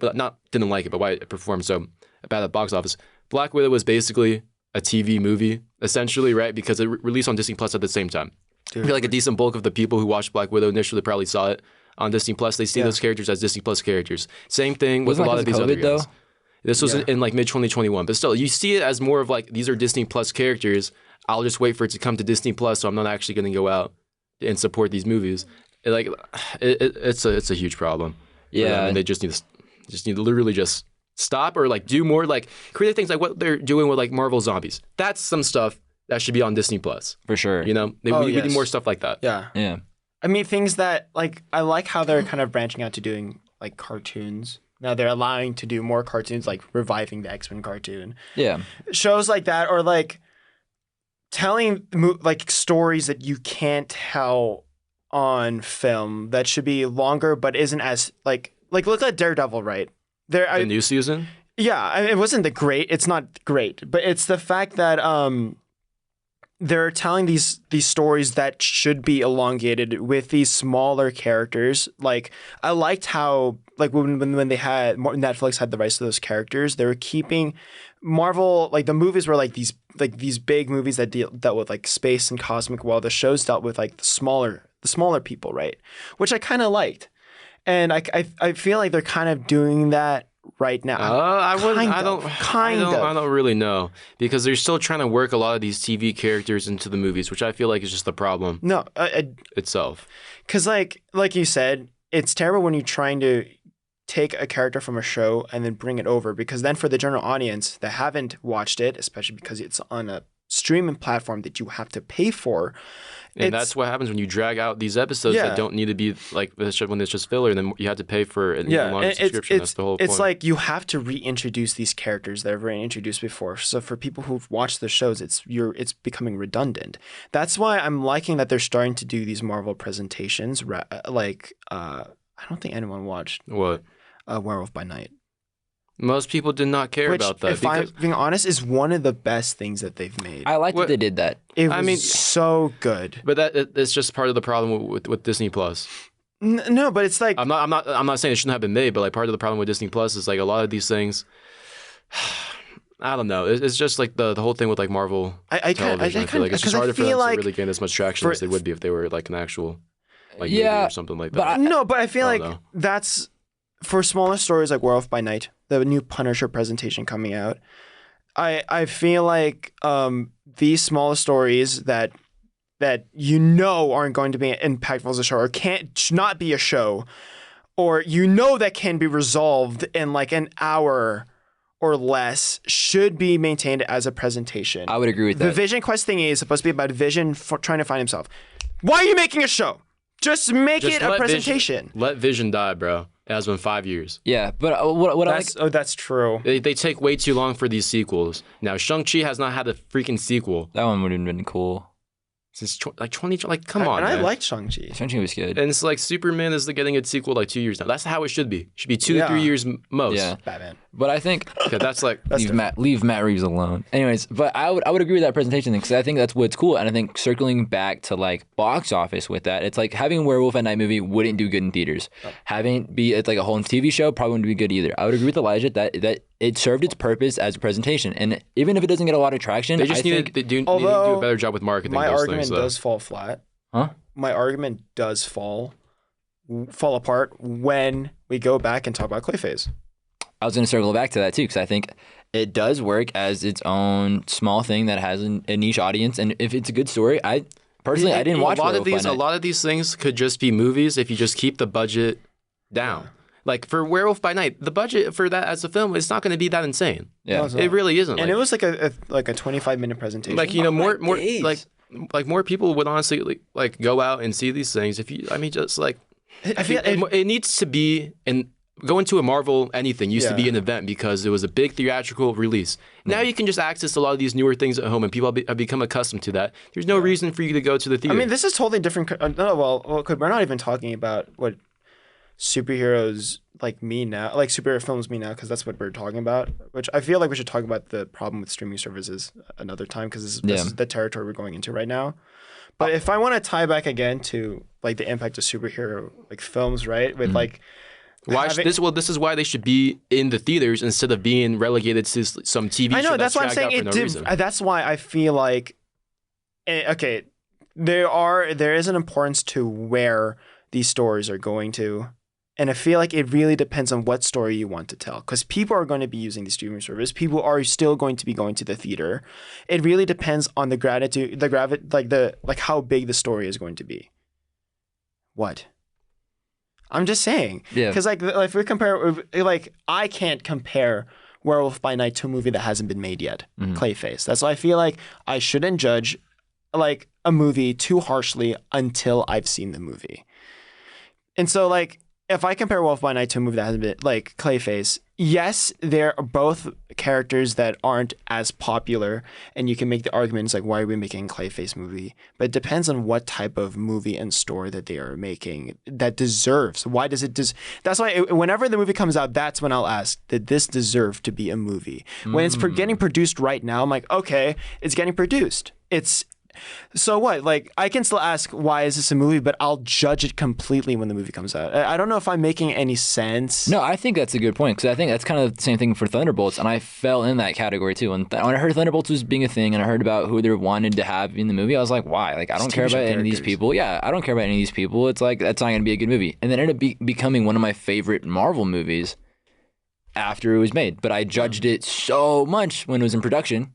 didn't like it, but why it performed so bad at the box office. Black Widow was basically a TV movie essentially, right? Because it released on Disney Plus at the same time. I feel like a decent bulk of the people who watched Black Widow initially probably saw it on Disney Plus. They see those characters as Disney Plus characters. Same thing with Wasn't a lot that of these because other of COVID, guys. though? This was in like mid 2021, but still, you see it as more of like these are Disney Plus characters. I'll just wait for it to come to Disney Plus, so I'm not actually going to go out and support these movies. It's a huge problem. Yeah, I mean, they just need to literally just stop or like do more like creative things like what they're doing with like Marvel Zombies. That's some stuff that should be on Disney Plus for sure. You know, we need more stuff like that. Yeah. I mean, things that like I like how they're kind of branching out to doing like cartoons. Now they're allowing to do more cartoons, like reviving the X-Men cartoon. Yeah, shows like that, or like telling like stories that you can't tell on film that should be longer, but isn't as like look at Daredevil, right? The new season. Yeah, I mean, it wasn't it's not great, but it's the fact that they're telling these stories that should be elongated with these smaller characters. Like I liked how like when they had Netflix had the rights to those characters, they were keeping Marvel like the movies were like these big movies that dealt with like space and cosmic, while the shows dealt with like the smaller people, right? Which I kind of liked, and I feel like they're kind of doing that right now. I don't really know, because they're still trying to work a lot of these TV characters into the movies, which I feel like is just the problem. No, itself. Because like you said, it's terrible when you're trying to take a character from a show and then bring it over, because then for the general audience that haven't watched it, especially because it's on a streaming platform that you have to pay for. And that's what happens when you drag out these episodes that don't need to be like when it's just filler, and then you have to pay for a longer subscription. That's the whole point. It's like you have to reintroduce these characters that have been introduced before. So for people who've watched the shows, it's becoming redundant. That's why I'm liking that they're starting to do these Marvel presentations. Like I don't think anyone watched Werewolf by Night. Most people did not care about that. If I'm being honest, is one of the best things that they've made. I like that they did that. It was so good. But it's just part of the problem with Disney Plus. No, but it's like I'm not saying it shouldn't have been made, but like part of the problem with Disney Plus is like a lot of these things. I don't know. It's just like the whole thing with like Marvel television. I feel like it's just harder for them to really gain as much traction as they would be if they were like an actual movie or something like that. But I feel like that's for smaller stories like Werewolf by Night, the new Punisher presentation coming out. I feel like these smaller stories that aren't going to be impactful as a show, or should not be a show, or that can be resolved in like an hour or less, should be maintained as a presentation. I would agree with that. The Vision Quest thing is supposed to be about Vision trying to find himself. Why are you making a show? Just make it a presentation. Let Vision die, bro. It has been 5 years. Yeah, but what that's true. They take way too long for these sequels. Now, Shang-Chi has not had a freaking sequel. That one would have been cool. Since come on, and man. I liked Shang-Chi. Shang-Chi was good. And it's like Superman is getting its sequel like 2 years now. That's how it should be. It should be 2 to 3 years most. Yeah, Batman. But I think that's like leave Matt Reeves alone. Anyways, but I would agree with that presentation thing, because I think that's what's cool. And I think circling back to like box office with that, it's like having a Werewolf at Night movie wouldn't do good in theaters. It's like a whole TV show probably wouldn't be good either. I would agree with Elijah that it served its purpose as a presentation, and even if it doesn't get a lot of traction, they just need to do a better job with marketing. My argument does fall flat. Huh? My argument does fall apart when we go back and talk about Clayface. I was going to circle back to that too, because I think it does work as its own small thing that has a niche audience, and if it's a good story, I didn't watch a lot of these things could just be movies if you just keep the budget down. Like for Werewolf by Night, the budget for that as a film is not going to be that insane. Yeah, it really isn't. And it was like a 25-minute presentation. Like more people would honestly like go out and see these things. It needs to be going to a Marvel anything used to be an event because it was a big theatrical release. Now you can just access a lot of these newer things at home, and people have become accustomed to that. There's no reason for you to go to the theater. I mean, this is totally different. We're not even talking about what superheroes like me now, like superhero films me now, because that's what we're talking about. Which I feel like we should talk about the problem with streaming services another time, because this is the territory we're going into right now. But if I want to tie back again to like the impact of superhero like films, right? With like this is why they should be in the theaters instead of being relegated to some TV show. I know, that's why I'm saying that's why I feel like there is an importance to where these stories are going to. And I feel like it really depends on what story you want to tell, because people are going to be using the streaming service. People are still going to be going to the theater. It really depends on the how big the story is going to be. What? I'm just saying. Yeah. Because like if we compare, like I can't compare Werewolf by Night to a movie that hasn't been made yet. Clayface. That's why I feel like I shouldn't judge like a movie too harshly until I've seen the movie. And so like if I compare Werewolf by Night to a movie that hasn't been like Clayface, yes, they're both characters that aren't as popular, and you can make the arguments like, why are we making a Clayface movie? But it depends on what type of movie and story that they are making that deserves. Why does it That's why whenever the movie comes out, that's when I'll ask, did this deserve to be a movie? When it's getting produced right now, I'm like, okay, it's getting produced. So what? Like, I can still ask, why is this a movie? But I'll judge it completely when the movie comes out. I don't know if I'm making any sense. No, I think that's a good point, because I think that's kind of the same thing for Thunderbolts, and I fell in that category too. And when I heard Thunderbolts was being a thing, and I heard about who they wanted to have in the movie, I was like, why? Like, I don't care about any of these people. Yeah, I don't care about any of these people. It's like, that's not going to be a good movie. And then it ended up becoming one of my favorite Marvel movies after it was made. But I judged it so much when it was in production.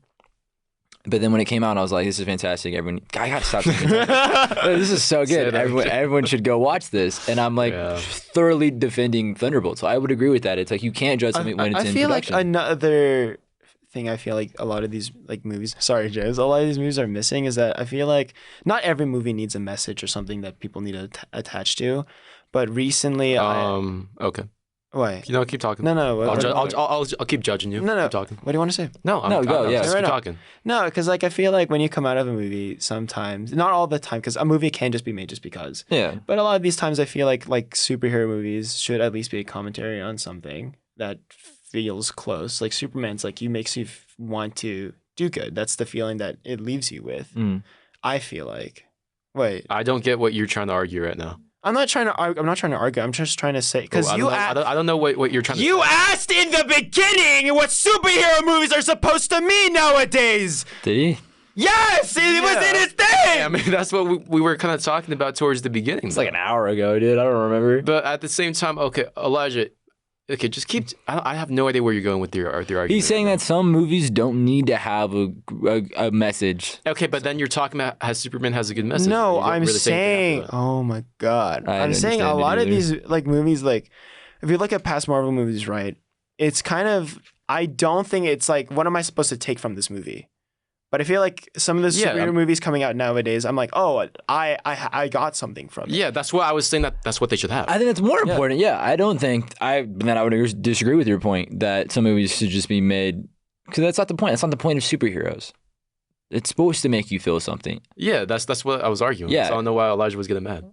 But then when it came out, I was like, this is fantastic. Everyone, I got to stop this is so good. Everyone should go watch this. And I'm like thoroughly defending Thunderbolt. So I would agree with that. It's like you can't judge something when it's in production. I feel like another thing I feel like a lot of these like movies, sorry, James, a lot of these movies are missing is that I feel like not every movie needs a message or something that people need to attach to. But recently, okay. Why? Keep talking. No. I'll keep judging you. No. Keep talking. What do you want to say? No, just keep talking. No, because like I feel like when you come out of a movie, sometimes not all the time, because a movie can just be made just because. Yeah. But a lot of these times, I feel like superhero movies should at least be a commentary on something that feels close. Like Superman's like makes you want to do good. That's the feeling that it leaves you with. I feel like. Wait. I don't get what you're trying to argue right now. I'm not trying to argue. I'm just trying to say because I don't know what you're trying to say. You asked in the beginning what superhero movies are supposed to mean nowadays. Did he? Yes, it was in his thing. I mean, that's what we were kind of talking about towards the beginning. It's like an hour ago, dude. I don't remember. But at the same time, okay, Elijah. Okay, just keep. I have no idea where you're going with your argument. He's saying that some movies don't need to have a message. Okay, but then you're talking about how Superman has a good message. No, I'm saying. Oh my God, I'm saying a lot of these like movies, like if you look at past Marvel movies, right? It's kind of. I don't think it's like, what am I supposed to take from this movie? But I feel like some of the superhero movies coming out nowadays, I'm like, oh, I got something from it. Yeah, that's what I was saying. That's what they should have. I think it's more important. Yeah, I don't think I would disagree with your point that some movies should just be made, because that's not the point. That's not the point of superheroes. It's supposed to make you feel something. Yeah, that's what I was arguing. Yeah. So I don't know why Elijah was getting mad.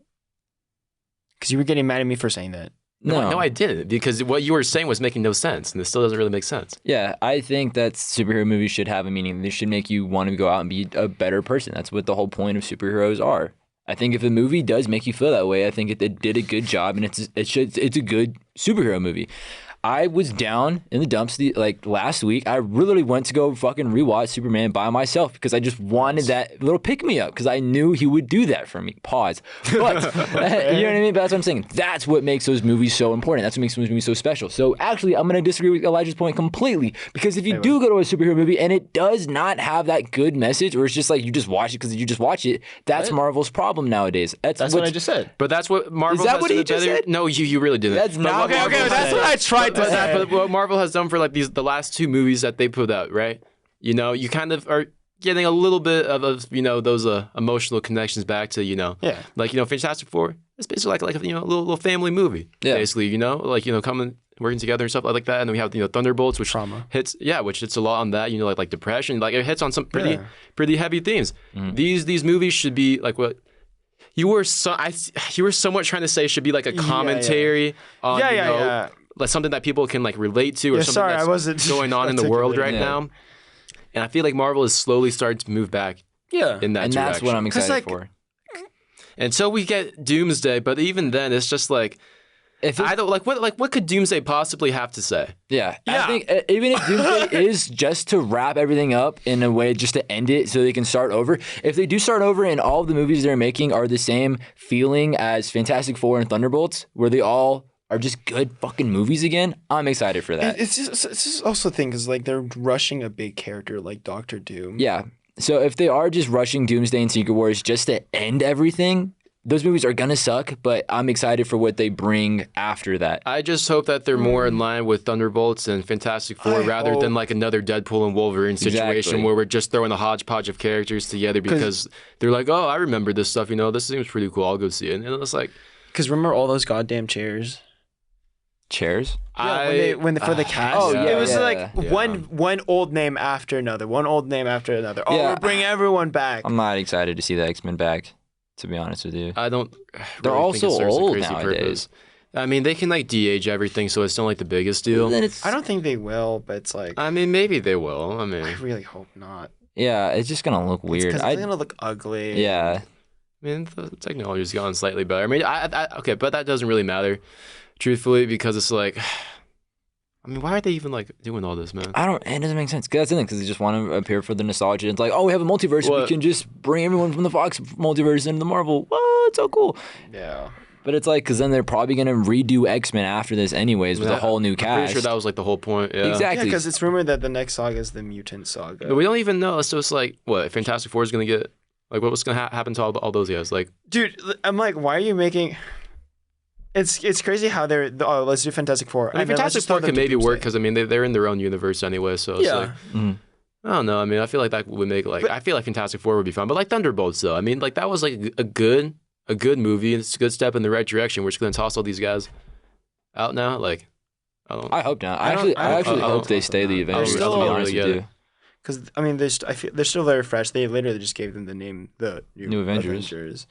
Because you were getting mad at me for saying that. No, I didn't, because what you were saying was making no sense, and it still doesn't really make sense. Yeah, I think that superhero movies should have a meaning. They should make you want to go out and be a better person. That's what the whole point of superheroes are. I think if a movie does make you feel that way, I think it did a good job, and it's a good superhero movie. I was down in the dumps last week. I literally went to go fucking rewatch Superman by myself because I just wanted that little pick-me-up because I knew he would do that for me. Pause. But, you know what I mean? But that's what I'm saying. That's what makes those movies so important. That's what makes those movies so special. So actually, I'm going to disagree with Elijah's point completely, because if you do go to a superhero movie and it does not have that good message, or it's just like you just watch it because you just watch it, that's Marvel's problem nowadays. That's what I just said. But that's what Marvel Is that has what done he just better. said? No, you really didn't. That's not Okay, that's what I tried to say. But what Marvel has done for like the last two movies that they put out, right? You know, you kind of are getting a little bit of those emotional connections back to like Fantastic Four. It's basically like a little family movie, basically. Coming working together and stuff like that. And then we have Thunderbolts, which hits a lot on that. Like depression, like it hits on some pretty heavy themes. These movies should be like what. You were somewhat trying to say should be like a commentary on like something that people can like relate to, or something that's going on in the world right now. And I feel like Marvel is slowly starting to move back in that direction. And that's what I'm excited for. Until we get Doomsday, but even then it's just like what could Doomsday possibly have to say? Yeah. I think even if Doomsday is just to wrap everything up in a way, just to end it so they can start over, if they do start over and all of the movies they're making are the same feeling as Fantastic Four and Thunderbolts, where they all are just good fucking movies again, I'm excited for that. It's just also the thing because like they're rushing a big character like Doctor Doom. Yeah. So if they are just rushing Doomsday and Secret Wars just to end everything, those movies are gonna suck, but I'm excited for what they bring after that. I just hope that they're more in line with Thunderbolts and Fantastic Four rather than like another Deadpool and Wolverine situation Exactly. where we're just throwing a hodgepodge of characters together because they're like, oh, I remember this stuff, this seems pretty cool, I'll go see it. And it's like... Because remember all those goddamn chairs? Chairs? Yeah, when for the cast. Oh, yeah, it was yeah, like yeah. one old name after another, one old name after another. Oh, Yeah. we'll bring everyone back. I'm not excited to see the X-Men back, to be honest with you. I don't They're really all think it so serves a old crazy nowadays. purpose. I mean, they can like de-age everything, so it's not like the biggest deal. Then it's, I don't think they will, but it's like I mean, maybe they will. I mean, I really hope not. yeah, it's just gonna look weird. Because it's gonna look ugly. Yeah. the technology's gotten slightly better. I mean, okay, but that doesn't really matter, truthfully, because it's like, I mean, why are they even like doing all this, man? It doesn't make sense. 'Cause that's the thing, because they just want to appear for the nostalgia. It's like, oh, we have a multiverse. Well, we can just bring everyone from the Fox multiverse into the Marvel. Whoa, it's so cool. Yeah. But it's like, because then they're probably going to redo X-Men after this anyways with a whole new cast. I'm pretty sure that was like the whole point. Yeah. Yeah, Exactly. because it's rumored that the next saga is the Mutant Saga. But we don't even know. So it's like, what, Fantastic Four is going to get, like, what's going to happen to all those guys? Like, Dude, I'm like, why are you making... It's crazy how they're... Oh, let's do Fantastic Four. I mean, Fantastic Four can maybe work because, I mean, they're in their own universe anyway. So it's like, I don't know. I mean, I feel like that would make, like, I feel like Fantastic Four would be fun. But like Thunderbolts, though, I mean, like, that was like a good movie. And it's a good step in the right direction. We're just going to toss all these guys out now. Like, I don't... I hope not. I I don't- actually I hope don't they think stay the not. Avengers, to be still honest really with get you. it. Because, I mean, I feel they're still very fresh. They literally just gave them the name, the New Avengers.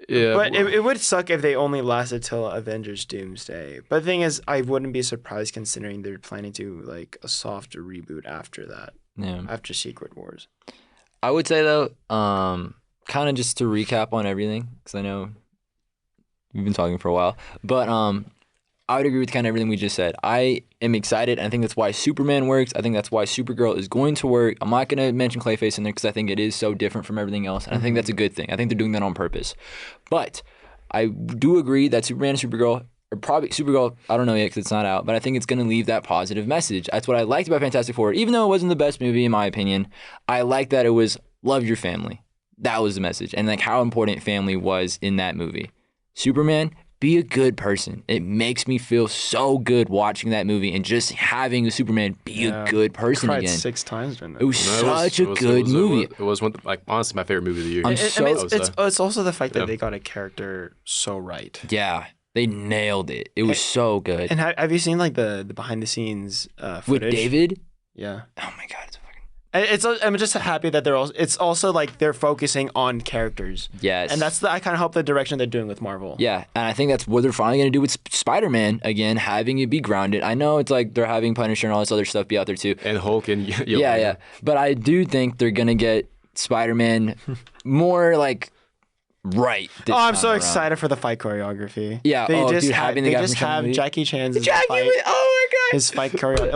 Yeah. But it would suck if they only lasted till Avengers Doomsday. But the thing is, I wouldn't be surprised considering they're planning to like a softer reboot after that, Yeah. after Secret Wars. I would say, though, kind of just to recap on everything, because I know we've been talking for a while, but I would agree with kind of everything we just said. I am excited. I think that's why Superman works. I think that's why Supergirl is going to work. I'm not going to mention Clayface in there because I think it is so different from everything else, and I think that's a good thing. I think they're doing that on purpose. But I do agree that Superman and Supergirl, or probably Supergirl, I don't know yet because it's not out, but I think it's going to leave that positive message. That's what I liked about Fantastic Four. Even though it wasn't the best movie, in my opinion, I liked that it was love your family. That was the message, and like how important family was in that movie. Superman, be a good person. It makes me feel so good watching that movie and just having a Superman be a good person Cried again. 6 times during that. It was such a good movie. It was one, like, honestly my favorite movie of the year. I'm I so mean, it's also the fact that they got a character so right. Yeah, they nailed it. It was so good. And have you seen like the behind the scenes footage With David? Yeah. Oh my god, it's fucking I'm just happy that it's also like they're focusing on characters. yes. And I kind of hope the direction they're doing with Marvel. Yeah, and I think that's what they're finally going to do with Spider-Man again, having it be grounded. I know it's like they're having Punisher and all this other stuff be out there too. And Hulk and Yeah. But I do think they're going to get Spider-Man more like right. this Oh, I'm time so around. excited for the fight choreography. Yeah, they dude, having the they guy just from Shaun of the have Dead. Jackie Chan's Jackie, fight, oh my god. his fight choreo,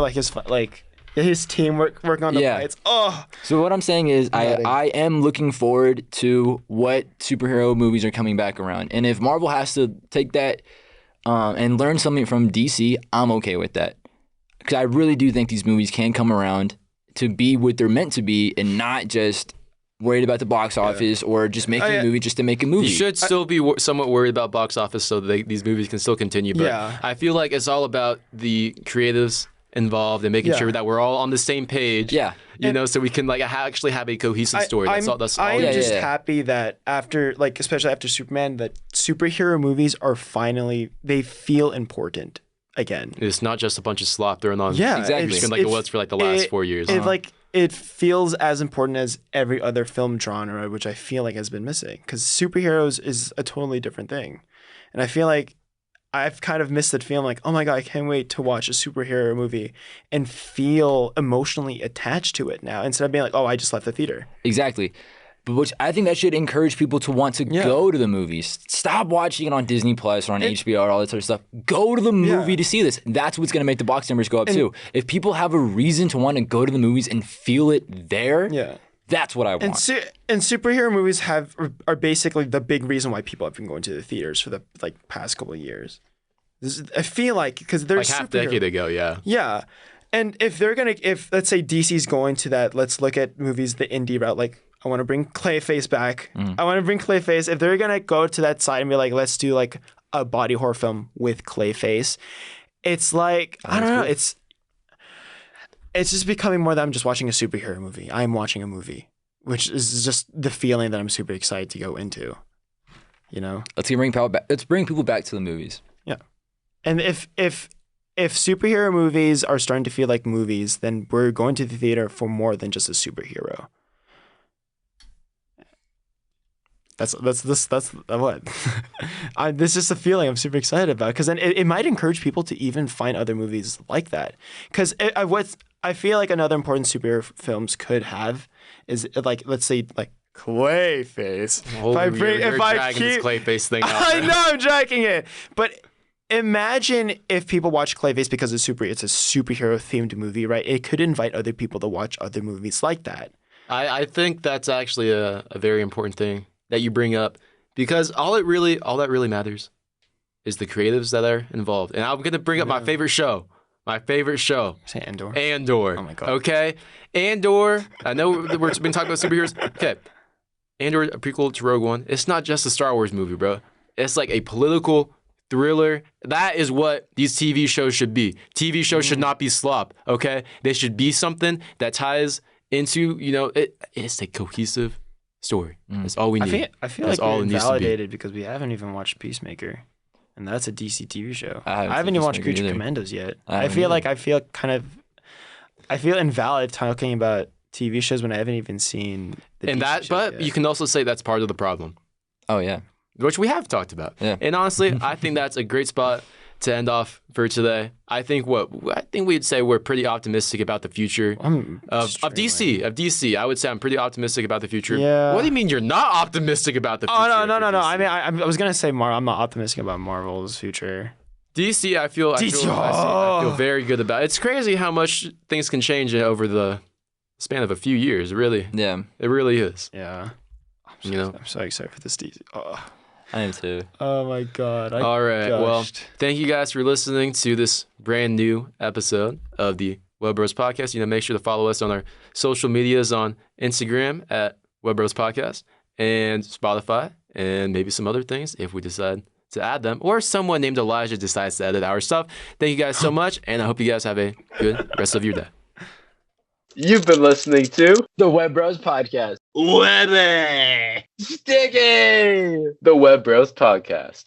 like his team working on the Yeah. fights. Oh, So what I'm saying is Nutting. I am looking forward to what superhero movies are coming back around. And if Marvel has to take that and learn something from DC, I'm okay with that. Because I really do think these movies can come around to be what they're meant to be and not just worried about the box office or just making a movie just to make a movie. You should still be somewhat worried about box office so that these movies can still continue. But Yeah. I feel like it's all about the creatives involved and making sure that we're all on the same page. Yeah. So we can like actually have a cohesive story. That's all. I'm Yeah, just yeah. happy that after, like, especially after Superman, that superhero movies are finally, they feel important again. It's not just a bunch of slop thrown on. Yeah, Exactly. Screen like it was for like the last 4 years. It feels as important as every other film genre, which I feel like has been missing. Because superheroes is a totally different thing, and I feel like I've kind of missed that feeling. Like, oh my god, I can't wait to watch a superhero movie and feel emotionally attached to it now, instead of being like, oh, I just left the theater. Exactly. But which I think that should encourage people to want to go to the movies. Stop watching it on Disney Plus or on HBO or all that sort of stuff. Go to the movie to see this. That's what's going to make the box numbers go up too. If people have a reason to want to go to the movies and feel it there, that's what I want. And superhero movies are basically the big reason why people have been going to the theaters for the past couple of years. I feel like because they're like half a decade ago, yeah. Yeah. And if let's say DC's going to that, let's look at movies the indie route. Like, I want to bring Clayface back. I want to bring Clayface. If they're gonna go to that side and be like, let's do like a body horror film with Clayface, it's like I don't know. It's just becoming more that I'm just watching a superhero movie. I'm watching a movie, which is just the feeling that I'm super excited to go into. You know, Let's bring people back to the movies. Yeah. And if superhero movies are starting to feel like movies, then we're going to the theater for more than just a superhero. That's what. This is a feeling I'm super excited about, because then it might encourage people to even find other movies like that. Because what I feel like another important superhero films could have is like, let's say like Clayface. If I keep this Clayface thing out, I know I'm dragging it, but imagine if people watch Clayface because it's a superhero themed movie, right? It could invite other people to watch other movies like that. I think that's actually a very important thing that you bring up, because all that really matters is the creatives that are involved. And I'm gonna bring up my favorite show. Say Andor. Andor. Oh my God. Okay, Andor. I know we've been talking about superheroes. Okay, Andor, a prequel to Rogue One. It's not just a Star Wars movie, bro. It's like a political thriller. That is what these TV shows should be. TV shows should not be slop, okay? They should be something that ties into, it's a cohesive story. That's all we need. I feel That's like all we're it needs to be. invalidated because we haven't even watched Peacemaker. And that's a DC TV show. I haven't I haven't seen even watched Peacemaker Creature either. Commandos yet. I I feel haven't like I feel invalid talking about TV shows when I haven't even seen the DC shows But yet. you can also say that's part of the problem, Oh yeah. which we have talked about. Yeah. And honestly, I think that's a great spot to end off for today. I think we'd say we're pretty optimistic about the future of DC. I would say I'm pretty optimistic about the future. Yeah. What do you mean you're not optimistic about the future? Oh no. for DC? I mean, I was gonna say I'm not optimistic about Marvel's future. DC, I feel very good about. It's crazy how much things can change over the span of a few years. Really, Yeah. it really is. Yeah. I'm so excited for this DC. I am too. Oh my God. All right. Well, thank you guys for listening to this brand new episode of the Web Bros Podcast. Make sure to follow us on our social medias on Instagram at Web Bros Podcast and Spotify, and maybe some other things if we decide to add them, or someone named Elijah decides to edit our stuff. Thank you guys so much, and I hope you guys have a good rest of your day. You've been listening to the Web Bros Podcast. Webby! Sticky! The Web Bros Podcast.